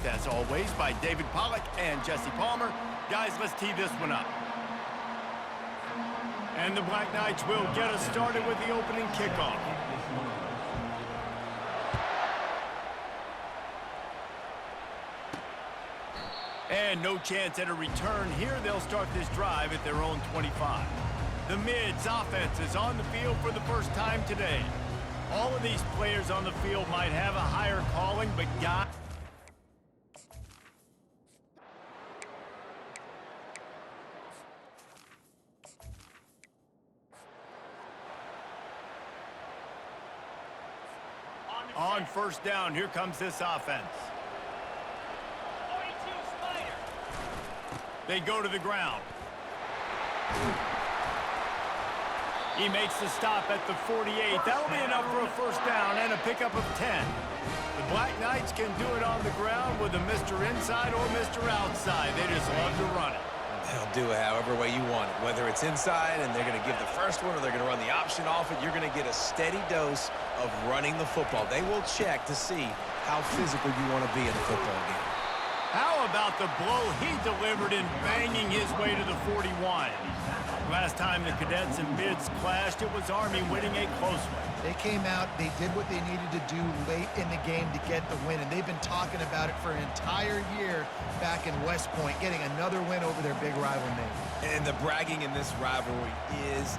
coached, as always, by David Pollack and Jesse Palmer. Guys, let's tee this one up. And the Black Knights will get us started with the opening kickoff. And no chance at a return here. They'll start this drive at their own 25. The Mids offense is on the field for the first time today. All of these players on the field might have a higher calling, but guys... On first down, here comes this offense. They go to the ground. He makes the stop at the 48. That'll be enough for a first down and a pickup of 10. The Black Knights can do it on the ground with a Mr. Inside or Mr. Outside. They just love to run it. They'll do it however way you want it. Whether it's inside and they're going to give the first one or they're going to run the option off it, you're going to get a steady dose of running the football. They will check to see how physical you want to be in a football game. How about the blow he delivered in banging his way to the 41? Last time the Cadets and Mids clashed, it was Army winning a close one. They came out, they did what they needed to do late in the game to get the win, and they've been talking about it for an entire year back in West Point, getting another win over their big rival name. And the bragging in this rivalry is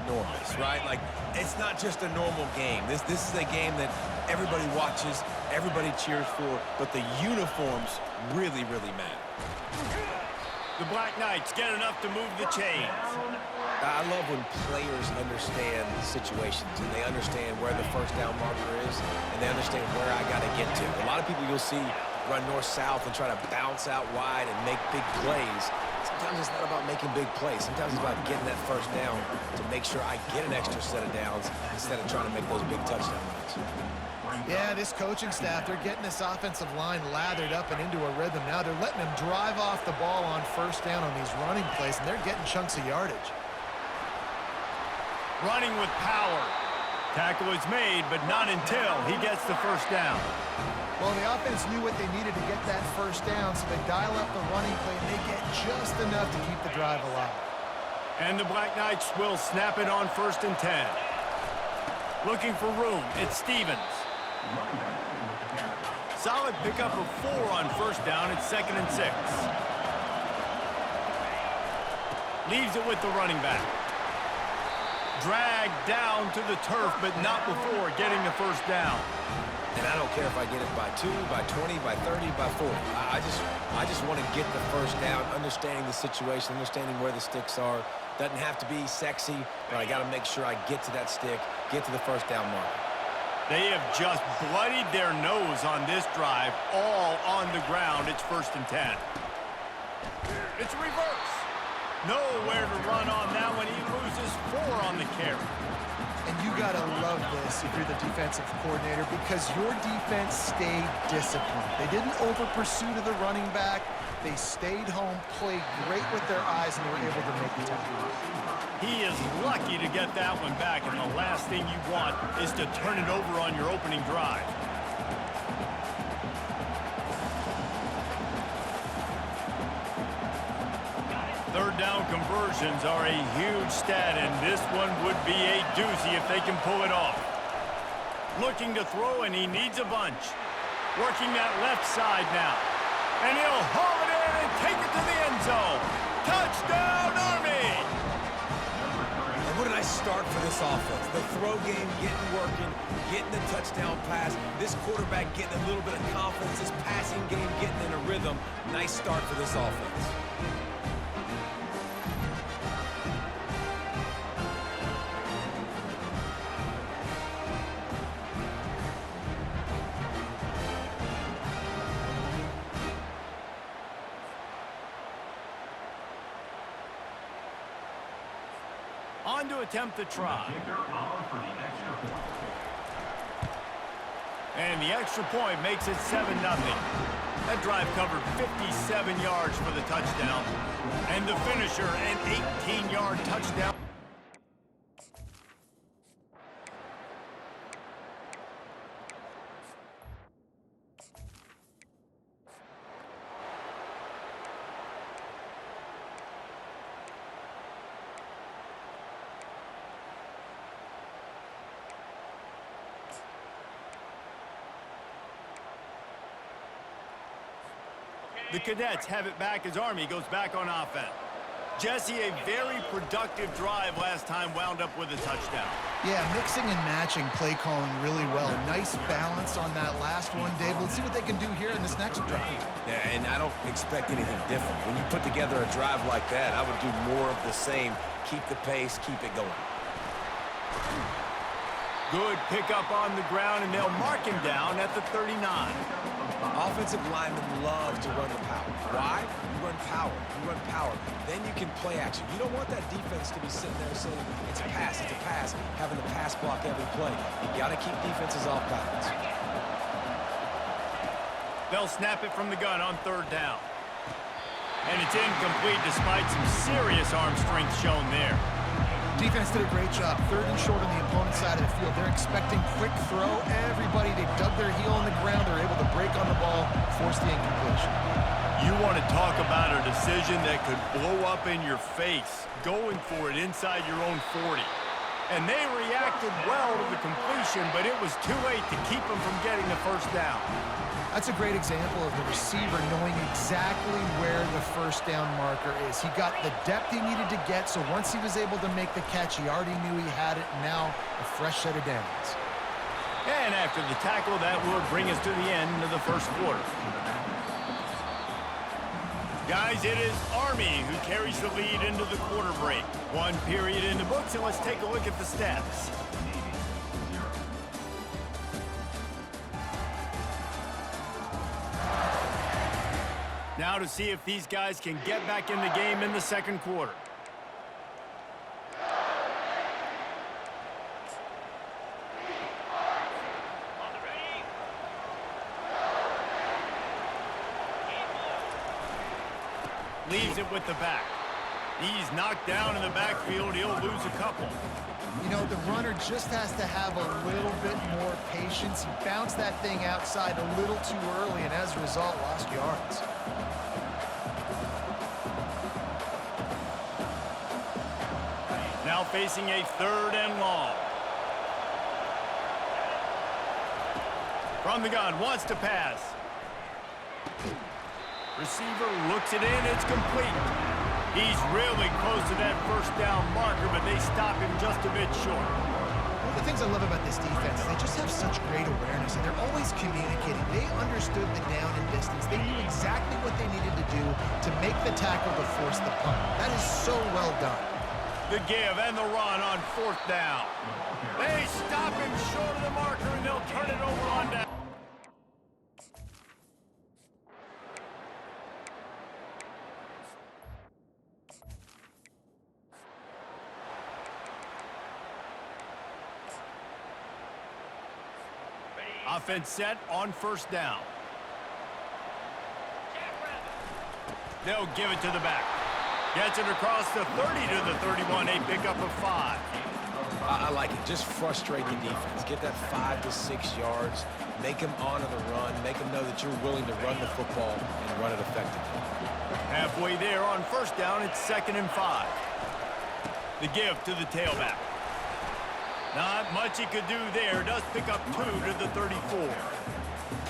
enormous, right? Like, it's not just a normal game. This is a game that everybody watches, everybody cheers for, but the uniforms really, really matter. The Black Knights get enough to move the chains. I love when players understand situations and they understand where the first down marker is and they understand where I got to get to. A lot of people you'll see run north-south and try to bounce out wide and make big plays. Sometimes it's not about making big plays. Sometimes it's about getting that first down to make sure I get an extra set of downs instead of trying to make those big touchdown runs. Yeah, this coaching staff, they're getting this offensive line lathered up and into a rhythm. Now they're letting them drive off the ball on first down on these running plays, and they're getting chunks of yardage. Running with power. Tackle is made, but not until he gets the first down. Well, the offense knew what they needed to get that first down, so they dial up the running play, and they get just enough to keep the drive alive. And the Black Knights will snap it on 1st and 10. Looking for room, it's Stevens. Solid pickup of 4 on first down. It's 2nd and 6. Leaves it with the running back. Dragged down to the turf, but not before getting the first down. And I don't care if I get it by 2, by 20, by 30, by 40. I just want to get the first down, understanding the situation, understanding where the sticks are. Doesn't have to be sexy, but I got to make sure I get to that stick, get to the first down mark. They have just bloodied their nose on this drive, all on the ground. It's 1st and 10. It's reverse. Nowhere to run on that one. He loses 4 on the carry. And you got to love this if you're the defensive coordinator, because your defense stayed disciplined. They didn't over-pursue to the running back. They stayed home, played great with their eyes, and they were able to make the tackle. He is lucky to get that one back, and the last thing you want is to turn it over on your opening drive. Third down conversions are a huge stat, and this one would be a doozy if they can pull it off. Looking to throw, and he needs a bunch. Working that left side now. And he'll haul it in and take it to the end zone. Touchdown, Army! And what a nice start for this offense. The throw game getting working, getting the touchdown pass. This quarterback getting a little bit of confidence. This passing game getting in a rhythm. Nice start for this offense. On to attempt the try. And the extra point makes it 7-0. That drive covered 57 yards for the touchdown. And the finisher, an 18-yard touchdown. The Cadets have it back as Army goes back on offense. Jesse, a very productive drive last time wound up with a touchdown. Yeah, mixing and matching play calling really well. Nice balance on that last one, Dave. Let's see what they can do here in this next drive. Yeah, and I don't expect anything different. When you put together a drive like that, I would do more of the same. Keep the pace, keep it going. Good pickup on the ground, and they'll mark him down at the 39. Offensive linemen love to run the power. Why? You run power. You run power. Then you can play action. You don't want that defense to be sitting there saying, it's a pass, having to pass block every play. You got to keep defenses off balance. They'll snap it from the gun on third down. And it's incomplete despite some serious arm strength shown there. Defense did a great job. Third and short on the opponent's side of the field. They're expecting quick throw. Everybody, they dug their heel on the ground. They're able to break on the ball, force the incompletion. You want to talk about a decision that could blow up in your face, going for it inside your own 40. And they reacted well to the completion, but it was too late to keep them from getting the first down. That's a great example of the receiver knowing exactly where the first down marker is. He got the depth he needed to get, so once he was able to make the catch, he already knew he had it. Now, a fresh set of downs. And after the tackle, that will bring us to the end of the first quarter. Guys, it is Army who carries the lead into the quarter break. One period in the books, and let's take a look at the stats. Now to see if these guys can get back in the game in the second quarter. Leaves it with the back. He's knocked down in the backfield. He'll lose a couple. You know, the runner just has to have a little bit more patience. He bounced that thing outside a little too early, and as a result, lost yards. Now facing a third and long. From the gun, wants to pass. Receiver looks it in, it's complete. He's really close to that first down marker, but they stop him just a bit short. One of the things I love about this defense is they just have such great awareness, and they're always communicating. They understood the down and distance. They knew exactly what they needed to do to make the tackle to force the punt. That is so well done. The give and the run on fourth down. They stop him short of the marker, and they'll turn it over on down. Offense set on first down. They'll give it to the back. Gets it across the 30 to the 31, a pickup of 5. I like it. Just frustrate the defense. Get that 5 to 6 yards. Make them honor the run. Make them know that you're willing to run the football and run it effectively. Halfway there on first down, it's 2nd and 5. The give to the tailback. Not much he could do there. Does pick up 2 to the 34.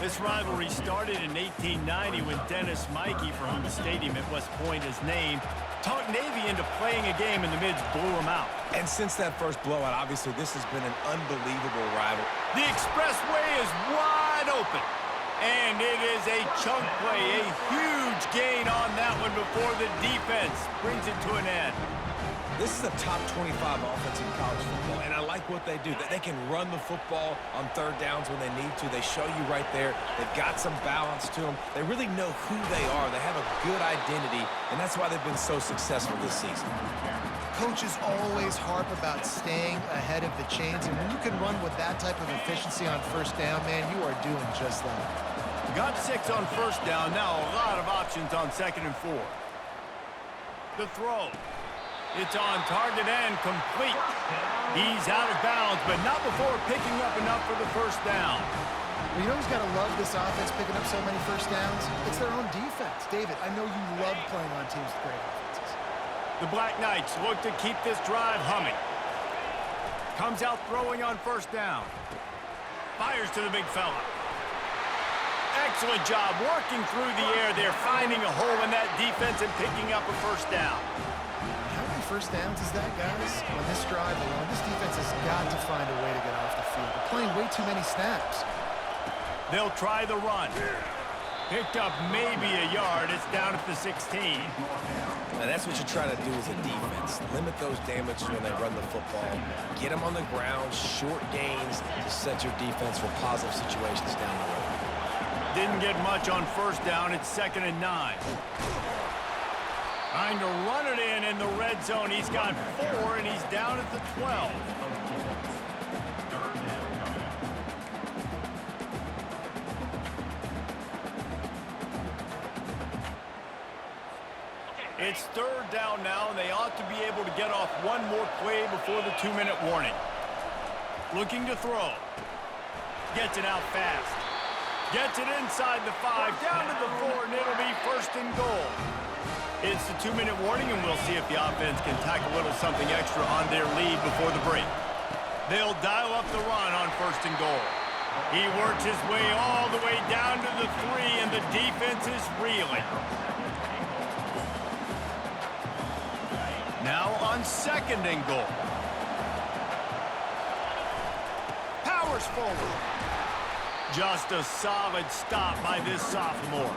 This rivalry started in 1890 when Dennis Mikey, for whom the stadium at West Point is named, talked Navy into playing a game, and the Mids blew him out. And since that first blowout, obviously, this has been an unbelievable rival. The expressway is wide open, and it is a chunk play, a huge gain on that one before the defense brings it to an end. This is a top 25 offense in college football, and I like what they do. That they can run the football on third downs when they need to. They show you right there. They've got some balance to them. They really know who they are. They have a good identity, and that's why they've been so successful this season. Coaches always harp about staying ahead of the chains, and when you can run with that type of efficiency on first down, man, you are doing just that. Got 6 on first down. Now a lot of options on 2nd and 4. The throw. It's on target and complete. He's out of bounds, but not before picking up enough for the first down. Well, you know who's got to love this offense picking up so many first downs? It's their own defense. David, I know you love playing on teams with great offenses. The Black Knights look to keep this drive humming. Comes out throwing on first down. Fires to the big fella. Excellent job working through the air there, finding a hole in that defense and picking up a first down. How many first downs is that, guys? On this drive alone, this defense has got to find a way to get off the field. They're playing way too many snaps. They'll try the run. Picked up maybe a yard. It's down at the 16. Now that's what you try to do as a defense. Limit those damages when they run the football. Get them on the ground, short gains to set your defense for positive situations down the road. Didn't get much on first down. It's 2nd and 9. Trying to run it in the red zone. He's got 4, and he's down at the 12. It's 3rd down now, and they ought to be able to get off one more play before the 2-minute warning. Looking to throw. Gets it out fast. Gets it inside the 5, down to the 4, and it'll be 1st and goal. It's the 2-minute warning, and we'll see if the offense can tack a little something extra on their lead before the break. They'll dial up the run on 1st and goal. He works his way all the way down to the 3, and the defense is reeling. Now on 2nd and goal. Powers forward. Just a solid stop by this sophomore.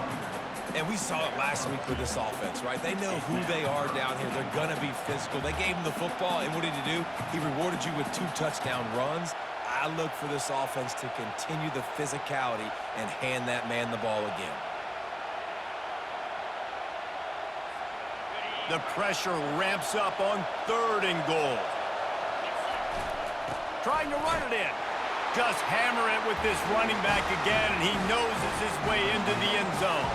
And we saw it last week with this offense, right? They know who they are down here. They're going to be physical. They gave him the football, and what did he do? He rewarded you with 2 touchdown runs. I look for this offense to continue the physicality and hand that man the ball again. The pressure ramps up on 3rd and goal. Trying to run it in. Just hammer it with this running back again, and he noses his way into the end zone.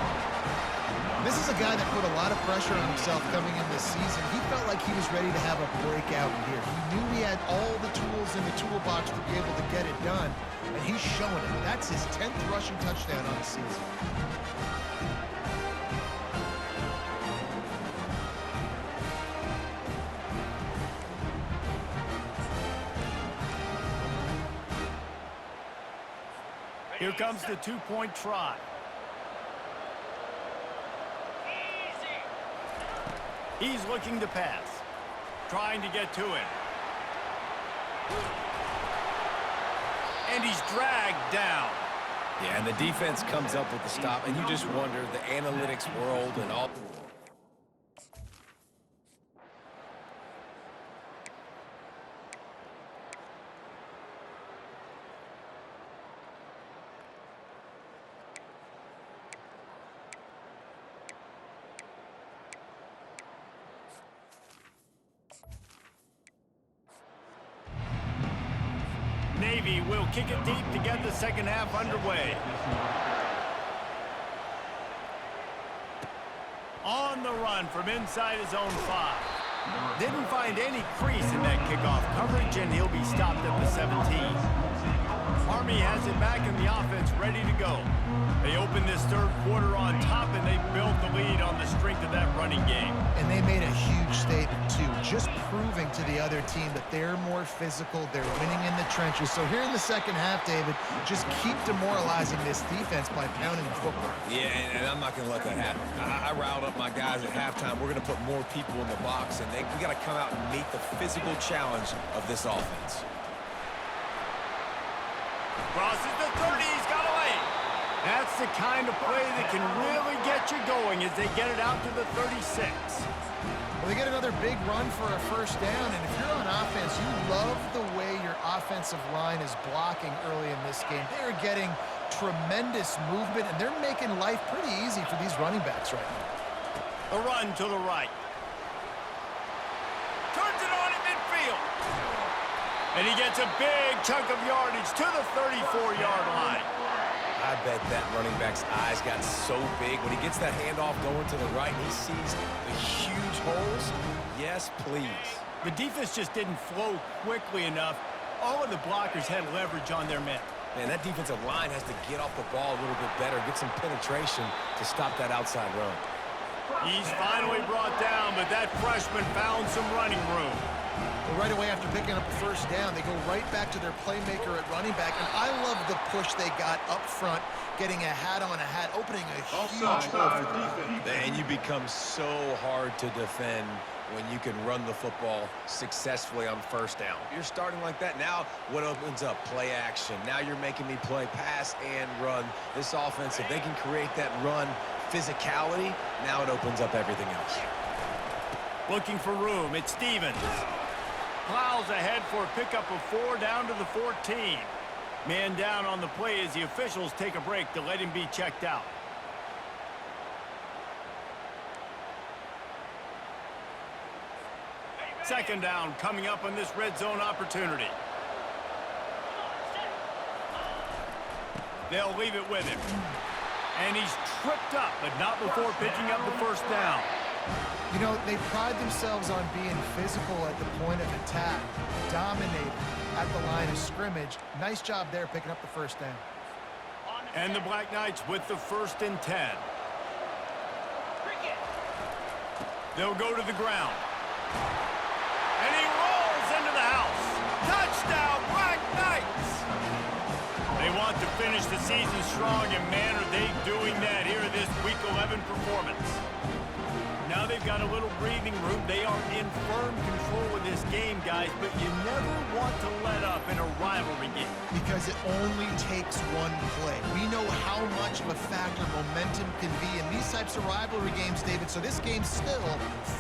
This is a guy that put a lot of pressure on himself coming in this season. He felt like he was ready to have a breakout year. He knew he had all the tools in the toolbox to be able to get it done, and he's showing it. That's his 10th rushing touchdown on the season. Here comes the 2-point try. He's looking to pass. Trying to get to him. And he's dragged down. Yeah, and the defense comes up with the stop, and you just wonder, the analytics world and all... Navy will kick it deep to get the second half underway. On the run from inside his own 5. Didn't find any crease in that kickoff coverage, and he'll be stopped at the 17. Army has it back in the offense, ready to go. They open this 3rd quarter on top, and they built the lead on the strength of that running game. And they made a huge statement, too, just proving to the other team that they're more physical, they're winning in the trenches. So here in the second half, David, just keep demoralizing this defense by pounding the football. Yeah, and I'm not going to let that happen. I riled up my guys at halftime. We're going to put more people in the box, and we got to come out and meet the physical challenge of this offense. Crosses the 30, he's got away. That's the kind of play that can really get you going as they get it out to the 36. Well, they get another big run for a first down, and if you're on offense, you love the way your offensive line is blocking early in this game. They're getting tremendous movement, and they're making life pretty easy for these running backs right now. A run to the right. Turns it on in midfield. And he gets a big chunk of yardage to the 34-yard line. I bet that running back's eyes got so big when he gets that handoff going to the right and he sees the huge holes. Yes, please. The defense just didn't flow quickly enough. All of the blockers had leverage on their men. Man, that defensive line has to get off the ball a little bit better, get some penetration to stop that outside run. He's finally brought down, but that freshman found some running room. Well, right away after picking up a first down, they go right back to their playmaker at running back, and I love the push they got up front, getting a hat on a hat, opening a huge hole for them. And you become so hard to defend when you can run the football successfully on first down. You're starting like that. Now what opens up? Play action. Now you're making me play pass and run. This offense, if they can create that run physicality, now it opens up everything else. Looking for room. It's Stevens. Plows ahead for a pickup of 4 down to the 14. Man down on the play as the officials take a break to let him be checked out. Second down coming up on this red zone opportunity. They'll leave it with him. And he's tripped up, but not before picking up the first down. You know, they pride themselves on being physical at the point of attack, dominating at the line of scrimmage. Nice job there picking up the first down. And the Black Knights with the 1st and 10. They'll go to the ground. And he rolls into the house. Touchdown, Black Knights! They want to finish the season strong, and man, are they doing that here in this Week 11 performance. Now they've got a little breathing room. They are in firm control of this game, guys, but you never want to let up in a rivalry game. Because it only takes one play. We know how much of a factor momentum can be in these types of rivalry games, David, so this game's still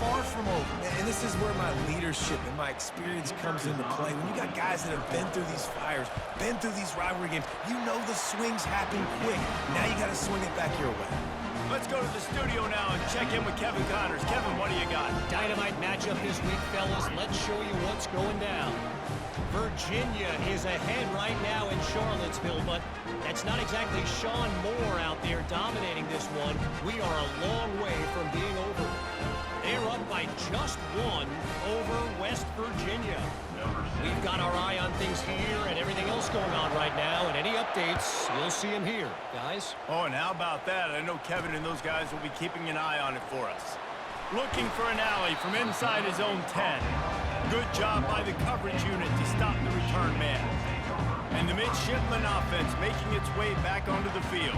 far from over. And this is where my leadership and my experience comes into play. When you got guys that have been through these fires, been through these rivalry games, you know the swings happen quick. Now you got to swing it back your way. Let's go to the studio now and check in with Kevin Connors. Kevin, what do you got? Dynamite matchup this week, fellas. Let's show you what's going down. Virginia is ahead right now in Charlottesville, but that's not exactly Sean Moore out there dominating this one. We are a long way from being over. They're up by just 1 over West Virginia. We've got our eye on things here and everything else going on right now, and any updates, you'll see them here, guys. Oh, and how about that? I know Kevin and those guys will be keeping an eye on it for us. Looking for an alley from inside his own 10. Good job by the coverage unit to stop the return man. And the midshipman offense making its way back onto the field.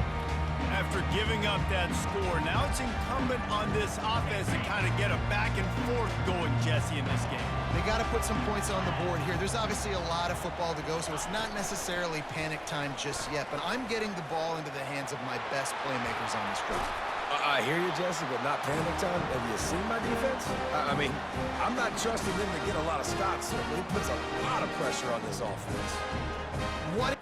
After giving up that score, now it's incumbent on this offense to kind of get a back and forth going, Jesse, in this game. They got to put some points on the board here. There's obviously a lot of football to go, so it's not necessarily panic time just yet, but I'm getting the ball into the hands of my best playmakers on this drive. I hear you, Jesse, but not panic time. Have you seen my defense? I mean, I'm not trusting them to get a lot of stops. He puts a lot of pressure on this offense. What?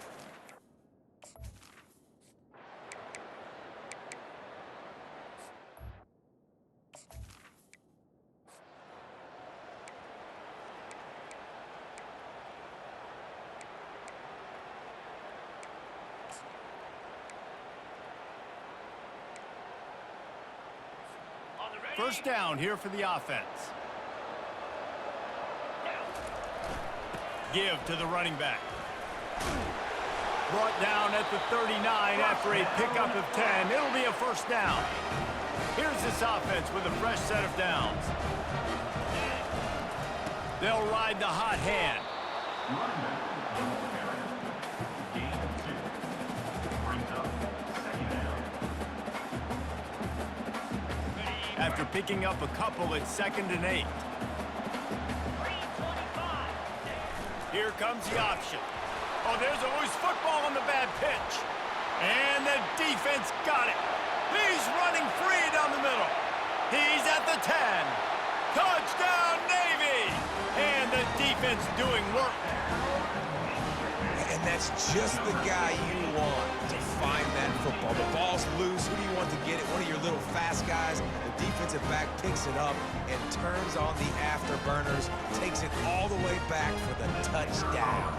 First down here for the offense. Give to the running back. Brought down at the 39 after a pickup of 10. It'll be a first down. Here's this offense with a fresh set of downs. They'll ride the hot hand. After picking up a couple at 2nd and 8. Here comes the option. Oh, there's always football on the bad pitch. And the defense got it. He's running free down the middle. He's at the 10. Touchdown, Navy! And the defense doing work. And that's just the guy you want to find that football. The ball's loose. Who do you want to get it? One of your little fast guys. The defensive back picks it up and turns on the afterburners, takes it all the way back for the touchdown.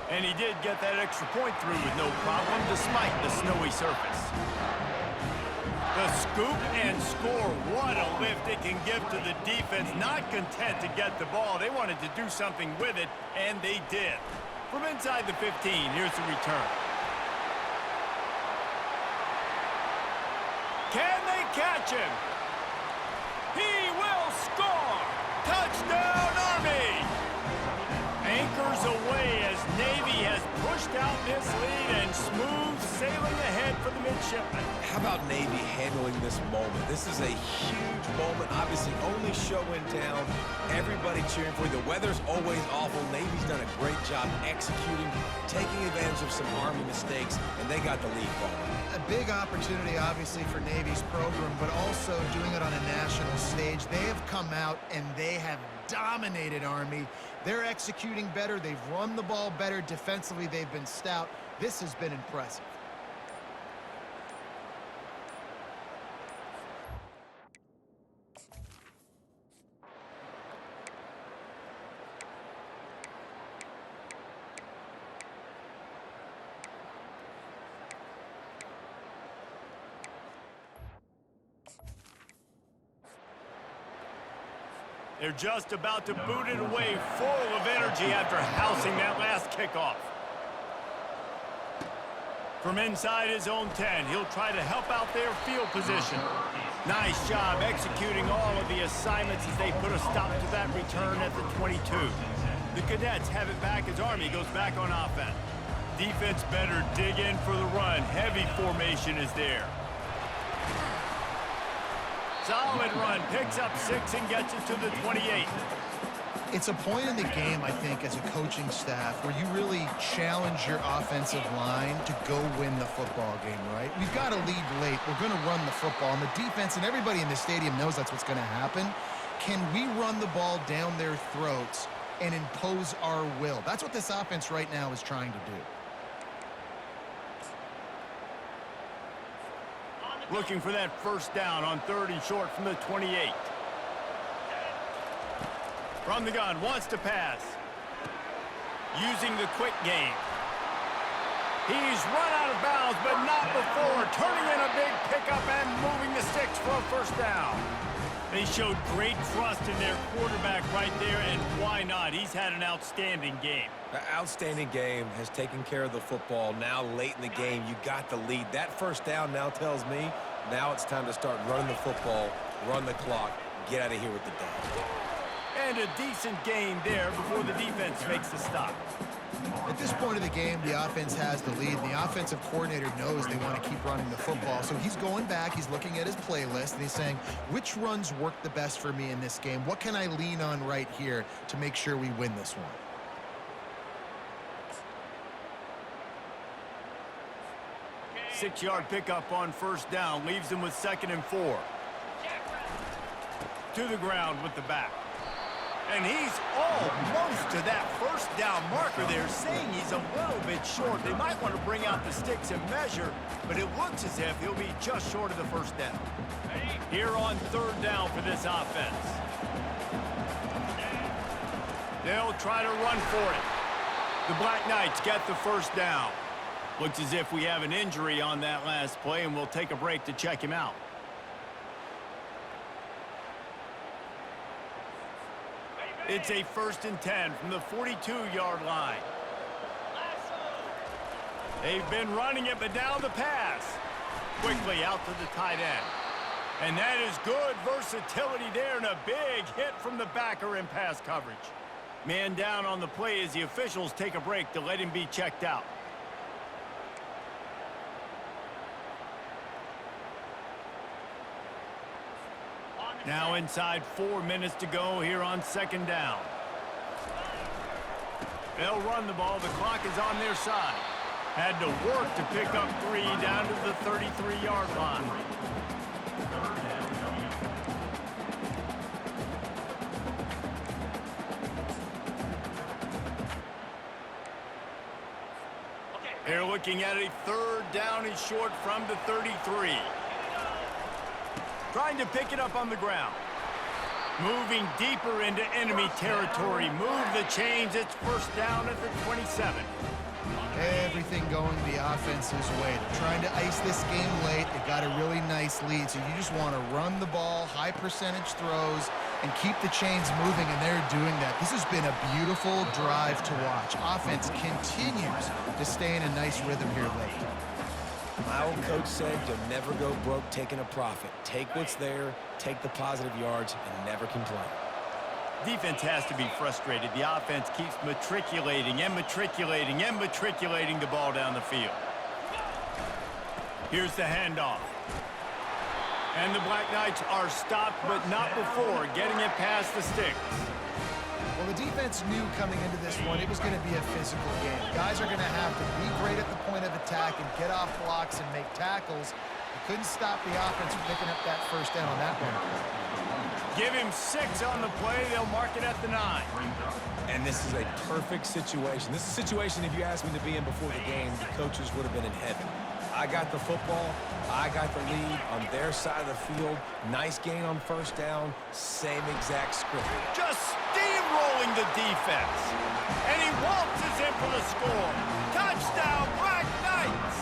And he did get that extra point through with no problem, despite the snowy surface. The scoop and score. What a lift it can give to the defense. Not content to get the ball. They wanted to do something with it, and they did. From inside the 15, here's the return. Can they catch him? He will score! Touchdown, Army! Anchors away as Navy has pushed out this lead and smooth sailing ahead for the midshipmen. How about Navy handling this moment? This is a huge moment, obviously only show in town. Everybody cheering for you. The weather's always awful. Navy's done a great job executing, taking advantage of some Army mistakes, and they got the lead going. A big opportunity, obviously, for Navy's program, but also doing it on a national stage. They have come out and they have dominated Army. They're executing better. They've run the ball better. Defensively, they've been stout. This has been impressive. They're just about to boot it away, full of energy after housing that last kickoff. From inside his own 10, he'll try to help out their field position. Nice job executing all of the assignments as they put a stop to that return at the 22. The Cadets have it back as Army goes back on offense. Defense better dig in for the run. Heavy formation is there. Solid run, picks up 6 and gets it to the 28. It's a point in the game, I think, as a coaching staff where you really challenge your offensive line to go win the football game, right? We've got to lead late. We're going to run the football. And the defense and everybody in the stadium knows that's what's going to happen. Can we run the ball down their throats and impose our will? That's what this offense right now is trying to do. Looking for that first down on 3rd and short from the 28. From the gun, wants to pass. Using the quick game. He's run out of bounds, but not before. Turning in a big pickup and moving the sticks for a first down. They showed great trust in their quarterback right there, and why not? He's had an outstanding game. The outstanding game has taken care of the football. Now late in the game, you got the lead. That first down now tells me now it's time to start running the football, run the clock, get out of here with the day. And a decent game there before the defense makes the stop. At this point of the game, the offense has the lead, and the offensive coordinator knows they want to keep running the football. So he's going back, he's looking at his playlist, and he's saying, which runs work the best for me in this game? What can I lean on right here to make sure we win this one? Six-yard pickup on first down leaves them with 2nd and 4. To the ground with the back. And he's almost to that first down marker there, saying he's a little bit short. They might want to bring out the sticks and measure, but it looks as if he'll be just short of the first down. Here on 3rd down for this offense. They'll try to run for it. The Black Knights get the first down. Looks as if we have an injury on that last play, and we'll take a break to check him out. It's a 1st and 10 from the 42-yard line. They've been running it, but now the pass. Quickly out to the tight end. And that is good versatility there, and a big hit from the backer in pass coverage. Man down on the play as the officials take a break to let him be checked out. Now inside 4 minutes to go here on 2nd down. They'll run the ball. The clock is on their side. Had to work to pick up 3 down to the 33-yard line. They're looking at a 3rd down and short from the 33. Trying to pick it up on the ground. Moving deeper into enemy territory. Move the chains. It's first down at the 27. Everything going the offense's way. They're trying to ice this game late. They got a really nice lead, so you just want to run the ball, high percentage throws, and keep the chains moving, and they're doing that. This has been a beautiful drive to watch. Offense continues to stay in a nice rhythm here late. My old coach said you'll never go broke taking a profit. Take what's there, take the positive yards, and never complain. Defense has to be frustrated. The offense keeps matriculating and matriculating and matriculating the ball down the field. Here's the handoff. And the Black Knights are stopped, but not before getting it past the sticks. Well, the defense knew coming into this one it was going to be a physical game. Guys are going to have to be great at the point of attack and get off blocks and make tackles. They couldn't stop the offense from picking up that first down on that one. Give him 6 on the play. They'll mark it at the 9. And this is a perfect situation. This is a situation, if you asked me to be in before the game, the coaches would have been in heaven. I got the football. I got the lead on their side of the field. Nice gain on first down. Same exact script. Just steamrolling the defense. And he waltzes in for the score. Touchdown, Black Knights!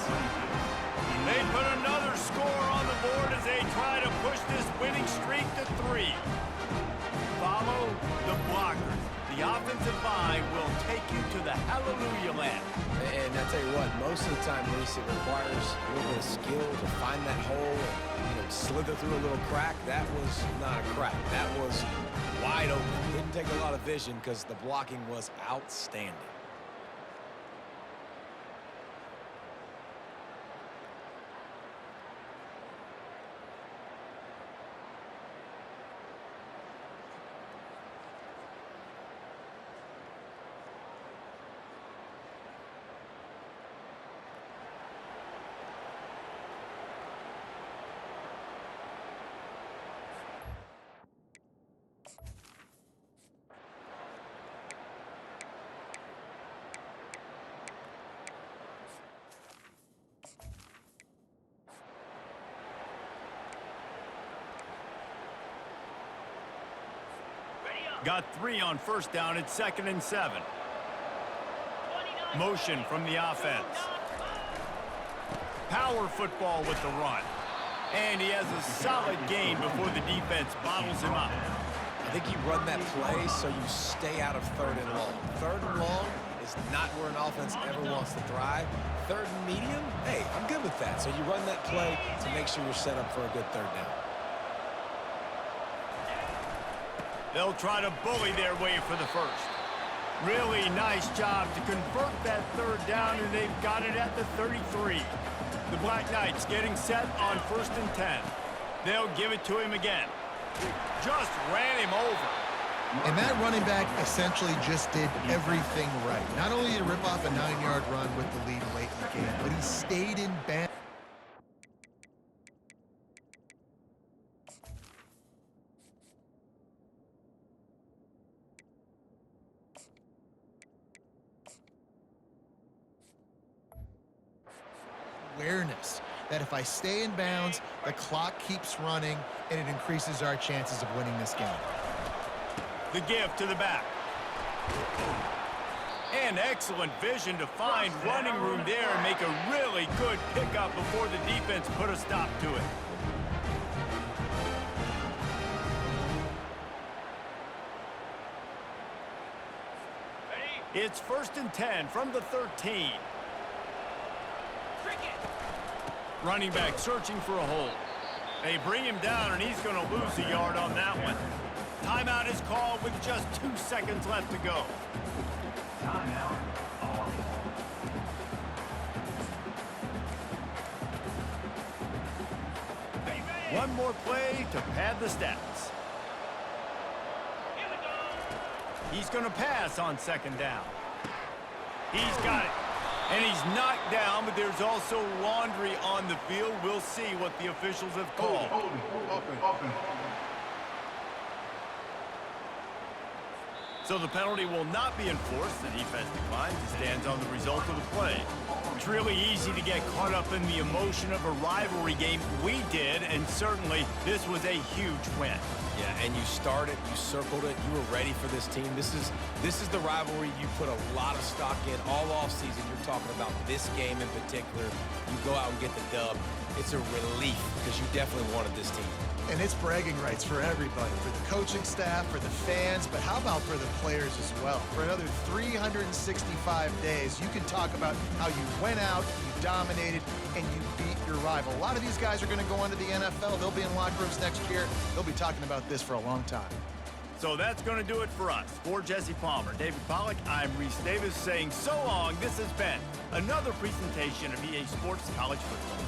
They put another score on the board as they try to push this winning streak to 3. Follow the blockers. The offensive line will take you to the hallelujah land. And I tell you what, most of the time, Reese, it requires a little bit of skill to find that hole and slither through a little crack. That was not a crack. That was wide open. Didn't take a lot of vision because the blocking was outstanding. Got 3 on first down. It's 2nd and 7. Motion from the offense. Power football with the run. And he has a solid gain before the defense bottles him up. I think you run that play so you stay out of 3rd and long. 3rd and long is not where an offense ever wants to thrive. 3rd and medium, hey, I'm good with that. So you run that play to make sure you're set up for a good 3rd down. They'll try to bully their way for the first. Really nice job to convert that 3rd down, and they've got it at the 33. The Black Knights getting set on 1st and 10. They'll give it to him again. Just ran him over. And that running back essentially just did everything right. Not only did he rip off a 9-yard run with the lead late in the game, but he stayed in bounds. Awareness that if I stay in bounds, the clock keeps running, and it increases our chances of winning this game. The give to the back. And excellent vision to find running room there and make a really good pickup before the defense put a stop to it. It's 1st and 10 from the 13. Running back searching for a hole. They bring him down, and he's going to lose a yard on that one. Timeout is called with just 2 seconds left to go. Timeout. One more play to pad the stats. He's going to pass on 2nd down. He's got it. And he's knocked down, but there's also laundry on the field. We'll see what the officials have called. So the penalty will not be enforced. The defense declines and stands on the result of the play. It's really easy to get caught up in the emotion of a rivalry game. We did, and certainly this was a huge win. Yeah, and you started, you circled it, you were ready for this team. This is the rivalry you put a lot of stock in all offseason. You're talking about this game in particular. You go out and get the dub. It's a relief because you definitely wanted this team. And it's bragging rights for everybody, for the coaching staff, for the fans, but how about for the players as well? For another 365 days, you can talk about how you went out, you dominated, and you beat your rival. A lot of these guys are going to go into the NFL. They'll be in locker rooms next year. They'll be talking about this for a long time. So that's going to do it for us. For Jesse Palmer, David Pollack, I'm Reese Davis saying so long. This has been another presentation of EA Sports College Football.